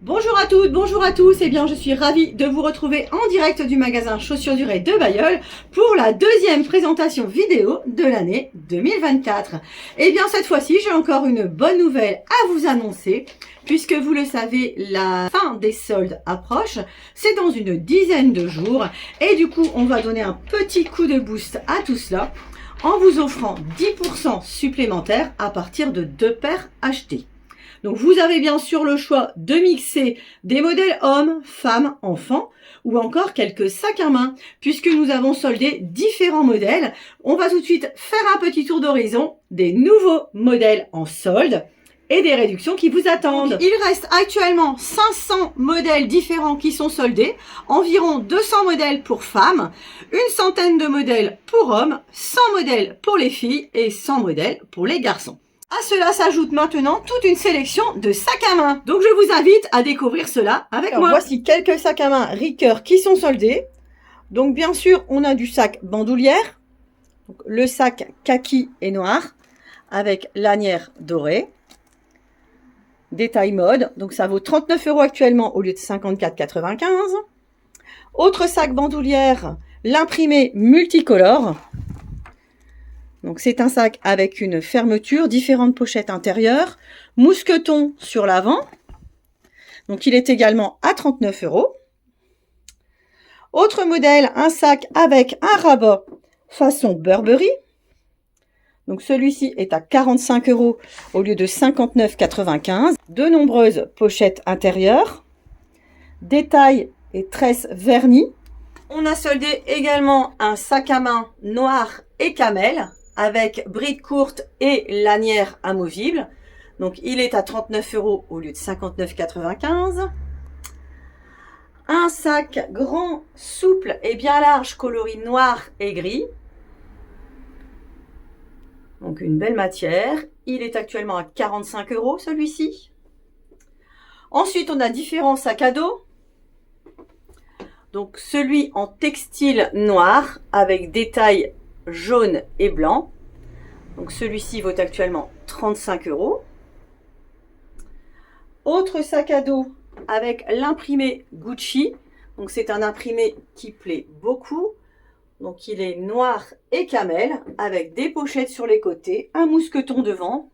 Bonjour à toutes, bonjour à tous, et bien je suis ravie de vous retrouver en direct du magasin Chaussures Durées de Bailleul pour la deuxième présentation vidéo de l'année 2024. Et bien cette fois-ci, j'ai encore une bonne nouvelle à vous annoncer, puisque vous le savez, la fin des soldes approche, c'est dans une dizaine de jours, et du coup on va donner un petit coup de boost à tout cela en vous offrant 10% supplémentaires à partir de 2 paires achetées. Donc vous avez bien sûr le choix de mixer des modèles hommes, femmes, enfants ou encore quelques sacs à main puisque nous avons soldé différents modèles. On va tout de suite faire un petit tour d'horizon des nouveaux modèles en solde et des réductions qui vous attendent. Donc, il reste actuellement 500 modèles différents qui sont soldés, environ 200 modèles pour femmes, une centaine de modèles pour hommes, 100 modèles pour les filles et 100 modèles pour les garçons. À cela s'ajoute maintenant toute une sélection de sacs à main. Donc je vous invite à découvrir cela avec moi. Voici quelques sacs à main Ricoeur qui sont soldés. Donc bien sûr, on a du sac bandoulière. Donc, le sac kaki et noir avec lanière dorée. Détail mode. Donc ça vaut 39 € actuellement au lieu de 54,95 €. Autre sac bandoulière, l'imprimé multicolore. Donc c'est un sac avec une fermeture, différentes pochettes intérieures, mousqueton sur l'avant. Donc il est également à 39 €. Autre modèle, un sac avec un rabat façon Burberry. Donc celui-ci est à 45 € au lieu de 59,95 €. De nombreuses pochettes intérieures, détails et tresses vernis. On a soldé également un sac à main noir et camel avec bride courte et lanière amovible. Donc il est à 39 € au lieu de 59,95 €. Un sac grand, souple et bien large coloris noir et gris. Donc une belle matière. Il est actuellement à 45 € celui-ci. Ensuite on a différents sacs à dos. Donc celui en textile noir avec détail jaune et blanc. Donc celui-ci vaut actuellement 35 €. Autre sac à dos avec l'imprimé Gucci. Donc c'est un imprimé qui plaît beaucoup. Donc il est noir et camel avec des pochettes sur les côtés, un mousqueton devant.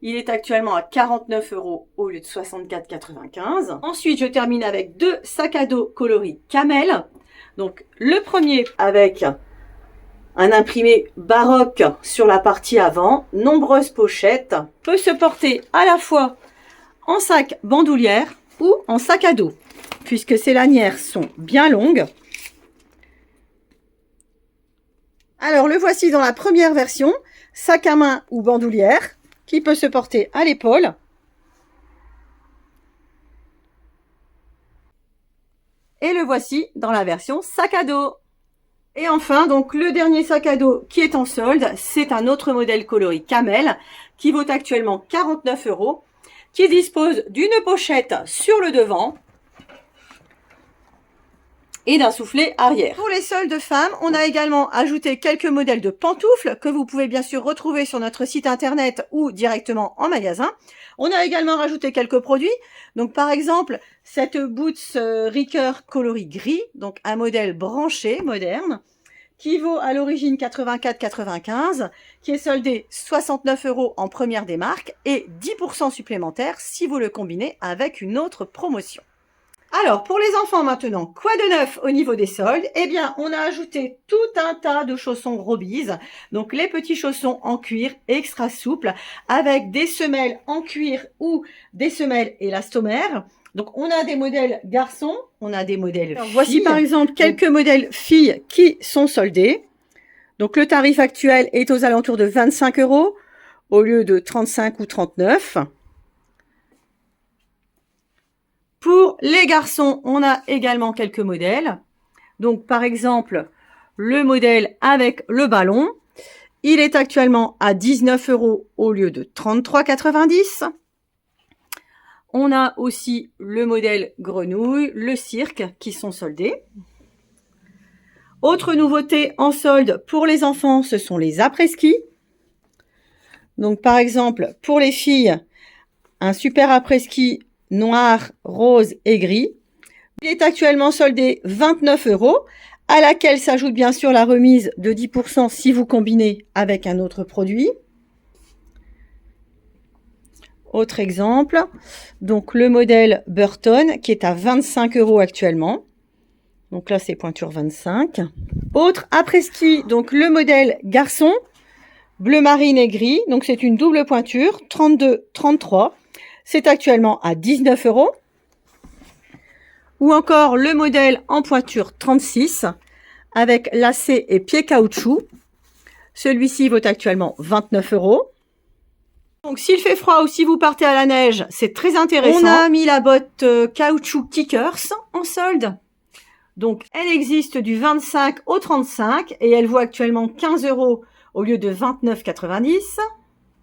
Il est actuellement à 49 € au lieu de 64,95 €. Ensuite, je termine avec deux sacs à dos coloris camel. Donc le premier avec un imprimé baroque sur la partie avant, nombreuses pochettes, peut se porter à la fois en sac bandoulière ou en sac à dos, puisque ces lanières sont bien longues. Alors le voici dans la première version, sac à main ou bandoulière, qui peut se porter à l'épaule. Et le voici dans la version sac à dos. Et enfin, donc le dernier sac à dos qui est en solde, c'est un autre modèle coloris camel qui vaut actuellement 49 €, qui dispose d'une pochette sur le devant et d'un soufflet arrière. Pour les soldes femmes, on a également ajouté quelques modèles de pantoufles que vous pouvez bien sûr retrouver sur notre site internet ou directement en magasin. On a également rajouté quelques produits. Donc par exemple, cette Boots Ricoeur coloris gris, donc un modèle branché moderne, qui vaut à l'origine 84,95 €, qui est soldé 69 € en première des marques et 10% supplémentaires si vous le combinez avec une autre promotion. Alors, pour les enfants maintenant, quoi de neuf au niveau des soldes? Eh bien, on a ajouté tout un tas de chaussons Robies. Donc, les petits chaussons en cuir extra souples avec des semelles en cuir ou des semelles élastomères. Donc, on a des modèles garçons, on a des modèles filles. Voici par exemple quelques modèles filles qui sont soldés. Donc, le tarif actuel est aux alentours de 25 € au lieu de 35 ou 39 €. Pour les garçons, on a également quelques modèles. Donc, par exemple, le modèle avec le ballon. Il est actuellement à 19 € au lieu de 33,90 €. On a aussi le modèle grenouille, le cirque qui sont soldés. Autre nouveauté en solde pour les enfants, ce sont les après-ski. Donc, par exemple, pour les filles, un super après-ski noir, rose et gris. Il est actuellement soldé 29 €, à laquelle s'ajoute bien sûr la remise de 10% si vous combinez avec un autre produit. Autre exemple, donc le modèle Burton qui est à 25 € actuellement. Donc là, c'est pointure 25. Autre après-ski, donc le modèle garçon, bleu marine et gris. Donc c'est une double pointure, 32-33. C'est actuellement à 19 €. Ou encore le modèle en pointure 36, avec lacet et pied caoutchouc. Celui-ci vaut actuellement 29 €. Donc s'il fait froid ou si vous partez à la neige, c'est très intéressant. On a mis la botte caoutchouc Kickers en solde. Donc elle existe du 25 au 35 et elle vaut actuellement 15 € au lieu de 29,90 €.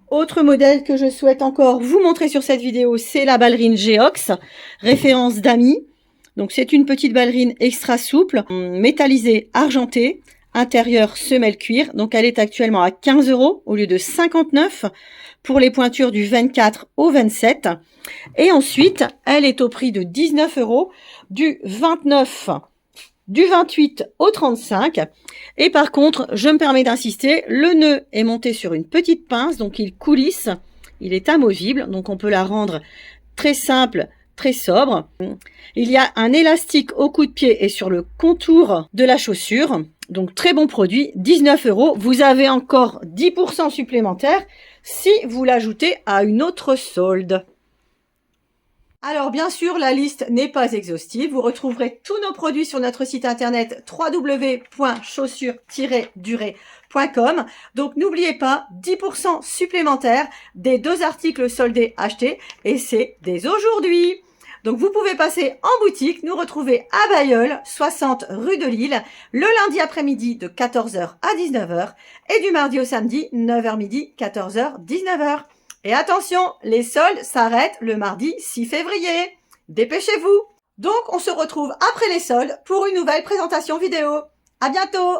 Autre modèle que je souhaite encore vous montrer sur cette vidéo, c'est la ballerine Geox, référence d'Ami. Donc c'est une petite ballerine extra souple, métallisée argentée, intérieur semelle cuir. Donc elle est actuellement à 15 € au lieu de 59 € pour les pointures du 24 au 27. Et ensuite, elle est au prix de 19 € du 29, du 28 au 35. Et par contre, je me permets d'insister, le nœud est monté sur une petite pince, donc il coulisse, il est amovible, donc on peut la rendre très simple, très sobre. Il y a un élastique au coup de pied et sur le contour de la chaussure. Donc très bon produit, 19 €. Vous avez encore 10% supplémentaire si vous l'ajoutez à une autre solde. Alors bien sûr, la liste n'est pas exhaustive. Vous retrouverez tous nos produits sur notre site internet www.chaussures-durée.com. Donc n'oubliez pas, 10% supplémentaire des 2 articles soldés achetés et c'est dès aujourd'hui. Donc vous pouvez passer en boutique, nous retrouver à Bailleul, 60 rue de Lille, le lundi après-midi de 14 h à 19 h et du mardi au samedi, 9 h midi, 14 h, 19 h. Et attention, les soldes s'arrêtent le mardi 6 février. Dépêchez-vous! Donc on se retrouve après les soldes pour une nouvelle présentation vidéo. À bientôt!